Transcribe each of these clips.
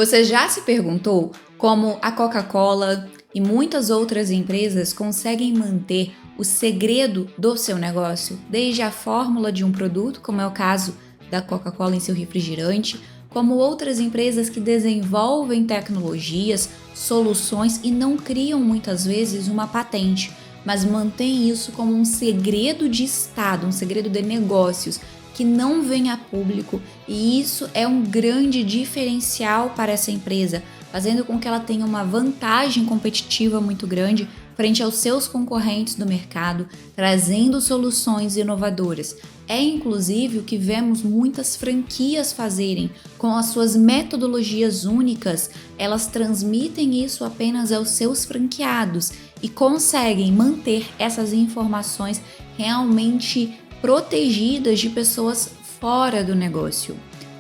Você já se perguntou como a Coca-Cola e muitas outras empresas conseguem manter o segredo do seu negócio, desde a fórmula de um produto, como é o caso da Coca-Cola em seu refrigerante, como outras empresas que desenvolvem tecnologias, soluções e não criam muitas vezes uma patente, mas mantêm isso como um segredo de estado, um segredo de negócios que não vem a público, e isso é um grande diferencial para essa empresa, fazendo com que ela tenha uma vantagem competitiva muito grande frente aos seus concorrentes do mercado, trazendo soluções inovadoras. É inclusive o que vemos muitas franquias fazerem com as suas metodologias únicas. Elas transmitem isso apenas aos seus franqueados e conseguem manter essas informações realmente protegidas de pessoas fora do negócio.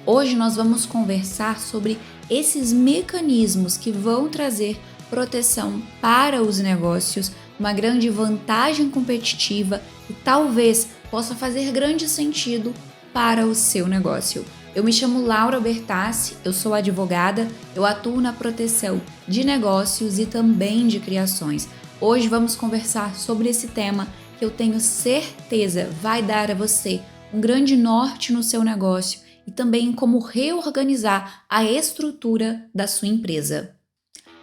Hoje nós vamos conversar sobre esses mecanismos que vão trazer proteção para os negócios, uma grande vantagem competitiva e talvez possa fazer grande sentido para o seu negócio. Eu me chamo Laura Bertassi, eu sou advogada, eu atuo na proteção de negócios e também de criações. Hoje vamos conversar sobre esse tema que eu tenho certeza vai dar a você um grande norte no seu negócio e também como reorganizar a estrutura da sua empresa.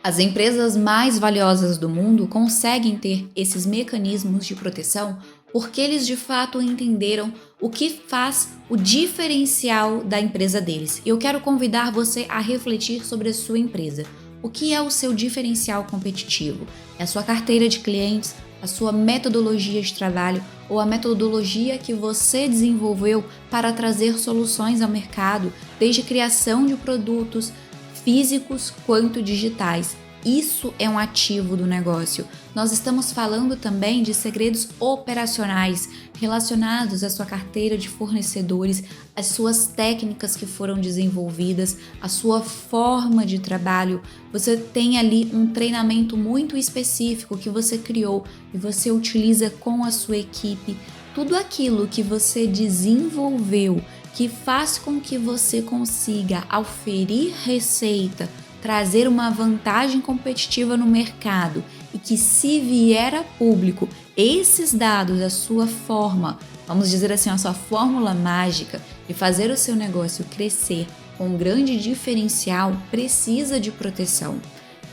As empresas mais valiosas do mundo conseguem ter esses mecanismos de proteção porque eles de fato entenderam o que faz o diferencial da empresa deles. E eu quero convidar você a refletir sobre a sua empresa. O que é o seu diferencial competitivo? É a sua carteira de clientes, a sua metodologia de trabalho ou a metodologia que você desenvolveu para trazer soluções ao mercado, desde criação de produtos físicos quanto digitais. Isso é um ativo do negócio. Nós estamos falando também de segredos operacionais relacionados à sua carteira de fornecedores, às suas técnicas que foram desenvolvidas, a sua forma de trabalho. Você tem ali um treinamento muito específico que você criou e você utiliza com a sua equipe. Tudo aquilo que você desenvolveu, que faz com que você consiga auferir receita, trazer uma vantagem competitiva no mercado e que, se vier a público esses dados, a sua forma, vamos dizer assim, a sua fórmula mágica de fazer o seu negócio crescer com um grande diferencial, precisa de proteção.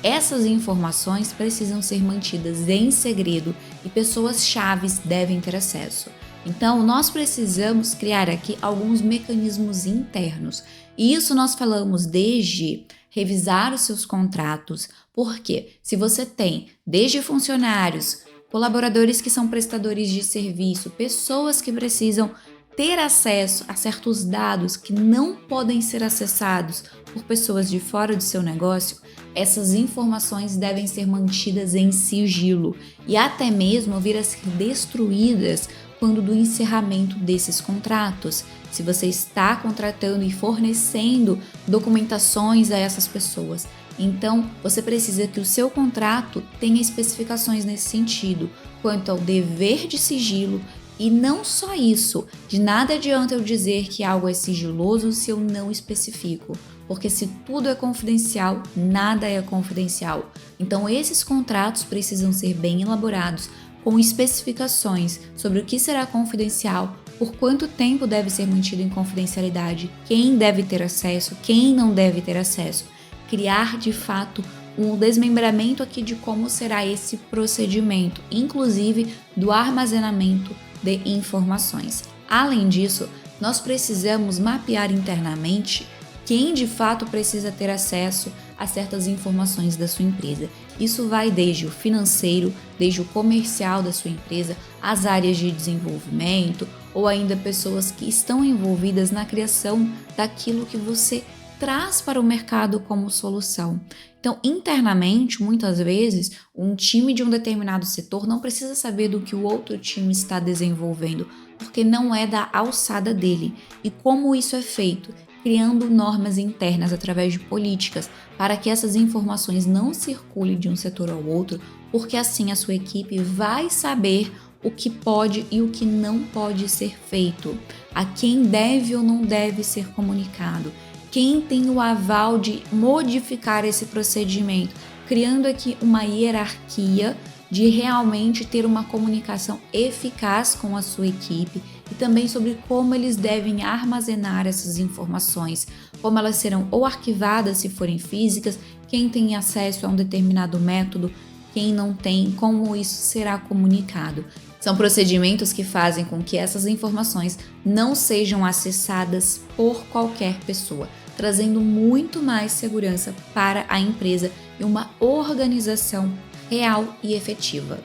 Essas informações precisam ser mantidas em segredo e pessoas chaves devem ter acesso. Então, nós precisamos criar aqui alguns mecanismos internos. E isso nós falamos desde revisar os seus contratos, porque se você tem desde funcionários, colaboradores que são prestadores de serviço, pessoas que precisam ter acesso a certos dados que não podem ser acessados por pessoas de fora do seu negócio, essas informações devem ser mantidas em sigilo e até mesmo vir a ser destruídas quando do encerramento desses contratos. Se você está contratando e fornecendo documentações a essas pessoas, então você precisa que o seu contrato tenha especificações nesse sentido, quanto ao dever de sigilo. E não só isso, de nada adianta eu dizer que algo é sigiloso se eu não especifico, porque se tudo é confidencial, nada é confidencial. Então esses contratos precisam ser bem elaborados, com especificações sobre o que será confidencial, por quanto tempo deve ser mantido em confidencialidade, quem deve ter acesso, quem não deve ter acesso. Criar de fato um desmembramento aqui de como será esse procedimento, inclusive do armazenamento de informações. Além disso, nós precisamos mapear internamente quem de fato precisa ter acesso a certas informações da sua empresa. Isso vai desde o financeiro, desde o comercial da sua empresa, as áreas de desenvolvimento ou ainda pessoas que estão envolvidas na criação daquilo que você traz para o mercado como solução. Então, internamente, muitas vezes, um time de um determinado setor não precisa saber do que o outro time está desenvolvendo, porque não é da alçada dele. E como isso é feito? Criando normas internas através de políticas para que essas informações não circulem de um setor ao outro, porque assim a sua equipe vai saber o que pode e o que não pode ser feito, a quem deve ou não deve ser comunicado, Quem tem o aval de modificar esse procedimento, criando aqui uma hierarquia de realmente ter uma comunicação eficaz com a sua equipe e também sobre como eles devem armazenar essas informações, como elas serão ou arquivadas se forem físicas, quem tem acesso a um determinado método, quem não tem, como isso será comunicado. São procedimentos que fazem com que essas informações não sejam acessadas por qualquer pessoa, trazendo muito mais segurança para a empresa e uma organização real e efetiva.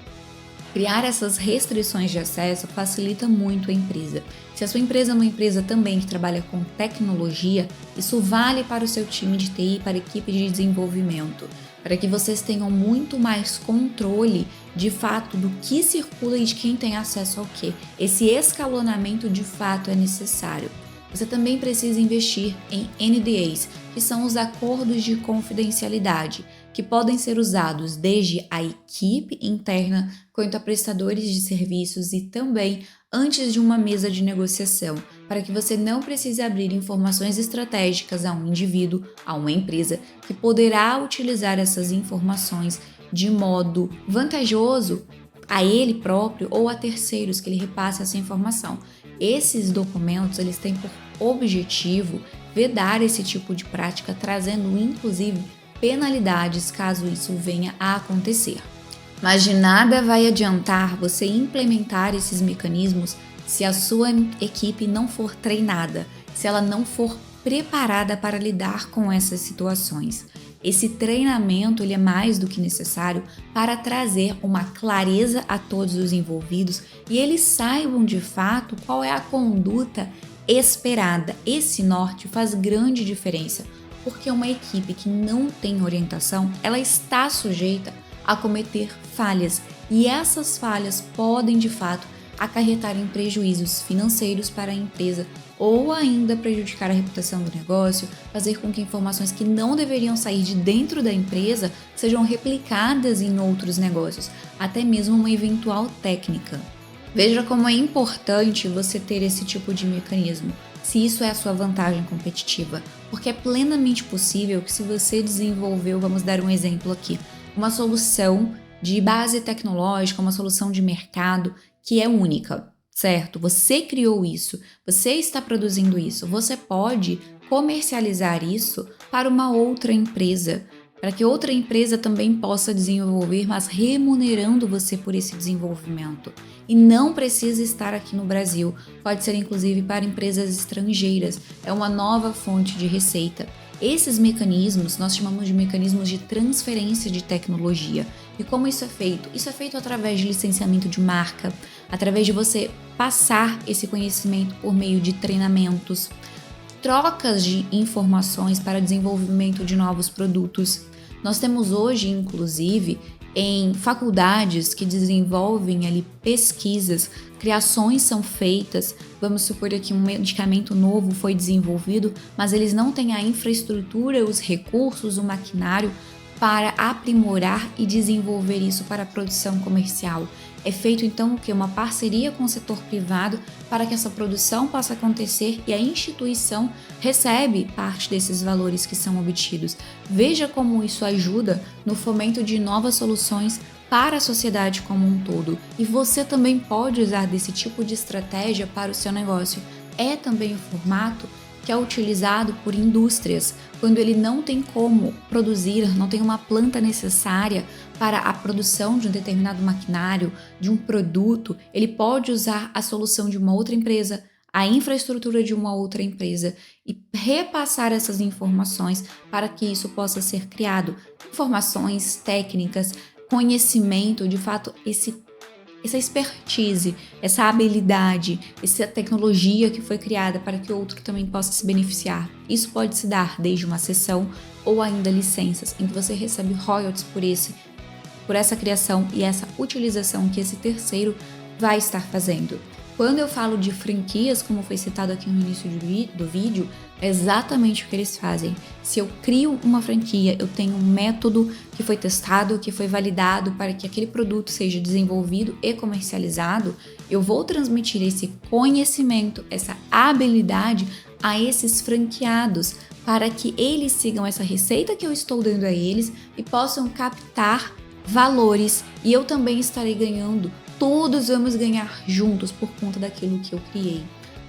Criar essas restrições de acesso facilita muito a empresa. Se a sua empresa é uma empresa também que trabalha com tecnologia, isso vale para o seu time de TI, para a equipe de desenvolvimento, para que vocês tenham muito mais controle de fato do que circula e de quem tem acesso ao que. Esse escalonamento de fato é necessário. Você também precisa investir em NDAs, que são os acordos de confidencialidade, que podem ser usados desde a equipe interna quanto a prestadores de serviços e também antes de uma mesa de negociação, para que você não precise abrir informações estratégicas a um indivíduo, a uma empresa, que poderá utilizar essas informações de modo vantajoso a ele próprio ou a terceiros que ele repasse essa informação. Esses documentos, eles têm por objetivo vedar esse tipo de prática, trazendo inclusive penalidades caso isso venha a acontecer. Mas de nada vai adiantar você implementar esses mecanismos se a sua equipe não for treinada, se ela não for preparada para lidar com essas situações. Esse treinamento ele é mais do que necessário para trazer uma clareza a todos os envolvidos e eles saibam de fato qual é a conduta esperada. Esse norte faz grande diferença, porque uma equipe que não tem orientação, ela está sujeita a cometer falhas e essas falhas podem de fato acarretar em prejuízos financeiros para a empresa ou ainda prejudicar a reputação do negócio, fazer com que informações que não deveriam sair de dentro da empresa sejam replicadas em outros negócios, até mesmo uma eventual técnica. Veja como é importante você ter esse tipo de mecanismo, se isso é a sua vantagem competitiva, porque é plenamente possível que se você desenvolveu, vamos dar um exemplo aqui, uma solução de base tecnológica, uma solução de mercado que é única, certo? Você criou isso, você está produzindo isso, você pode comercializar isso para uma outra empresa, para que outra empresa também possa desenvolver, mas remunerando você por esse desenvolvimento. E não precisa estar aqui no Brasil, pode ser inclusive para empresas estrangeiras, é uma nova fonte de receita. Esses mecanismos nós chamamos de mecanismos de transferência de tecnologia. E como isso é feito? Isso é feito através de licenciamento de marca, através de você passar esse conhecimento por meio de treinamentos, trocas de informações para desenvolvimento de novos produtos. Nós temos hoje, inclusive, em faculdades que desenvolvem ali pesquisas, criações são feitas, vamos supor que um medicamento novo foi desenvolvido, mas eles não têm a infraestrutura, os recursos, o maquinário para aprimorar e desenvolver isso para a produção comercial. É feito então o que? Uma parceria com o setor privado para que essa produção possa acontecer e a instituição recebe parte desses valores que são obtidos. Veja como isso ajuda no fomento de novas soluções para a sociedade como um todo. E você também pode usar desse tipo de estratégia para o seu negócio. É também o formato que é utilizado por indústrias, quando ele não tem como produzir, não tem uma planta necessária para a produção de um determinado maquinário, de um produto, ele pode usar a solução de uma outra empresa, a infraestrutura de uma outra empresa e repassar essas informações para que isso possa ser criado. Informações técnicas, conhecimento, de fato, essa expertise, essa habilidade, essa tecnologia que foi criada para que outro também possa se beneficiar. Isso pode se dar desde uma cessão ou ainda licenças, em que você recebe royalties por essa criação e essa utilização que esse terceiro vai estar fazendo. Quando eu falo de franquias, como foi citado aqui no início do vídeo, é exatamente o que eles fazem. Se eu crio uma franquia, eu tenho um método que foi testado, que foi validado para que aquele produto seja desenvolvido e comercializado, eu vou transmitir esse conhecimento, essa habilidade a esses franqueados, para que eles sigam essa receita que eu estou dando a eles e possam captar valores, e eu também estarei ganhando. Todos vamos ganhar juntos por conta daquilo que eu criei.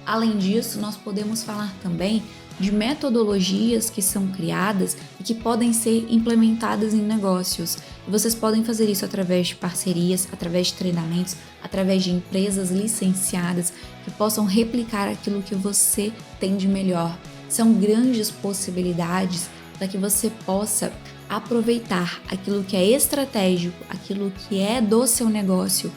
Além disso, nós podemos falar também de metodologias que são criadas e que podem ser implementadas em negócios. E vocês podem fazer isso através de parcerias, através de treinamentos, através de empresas licenciadas que possam replicar aquilo que você tem de melhor. São grandes possibilidades para que você possa aproveitar aquilo que é estratégico, aquilo que é do seu negócio,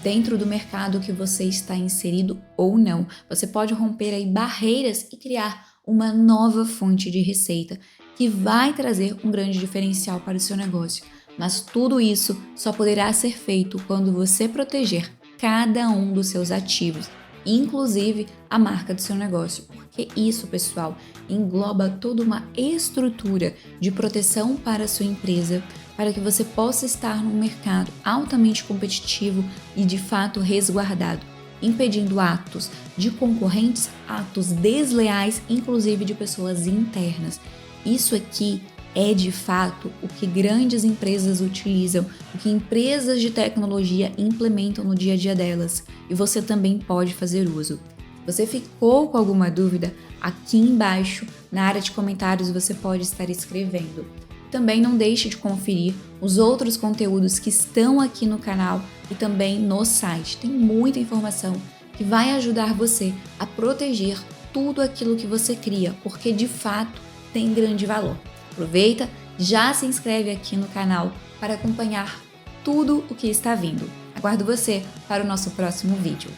dentro do mercado que você está inserido ou não. Você pode romper aí barreiras e criar uma nova fonte de receita que vai trazer um grande diferencial para o seu negócio. Mas tudo isso só poderá ser feito quando você proteger cada um dos seus ativos, inclusive a marca do seu negócio, porque isso, pessoal, engloba toda uma estrutura de proteção para a sua empresa, para que você possa estar num mercado altamente competitivo e de fato resguardado, impedindo atos de concorrentes, atos desleais, inclusive de pessoas internas. Isso aqui é de fato o que grandes empresas utilizam, o que empresas de tecnologia implementam no dia a dia delas, e você também pode fazer uso. Você ficou com alguma dúvida? Aqui embaixo, na área de comentários, você pode estar escrevendo. Também não deixe de conferir os outros conteúdos que estão aqui no canal e também no site. Tem muita informação que vai ajudar você a proteger tudo aquilo que você cria, porque de fato tem grande valor. Aproveita, já se inscreve aqui no canal para acompanhar tudo o que está vindo. Aguardo você para o nosso próximo vídeo.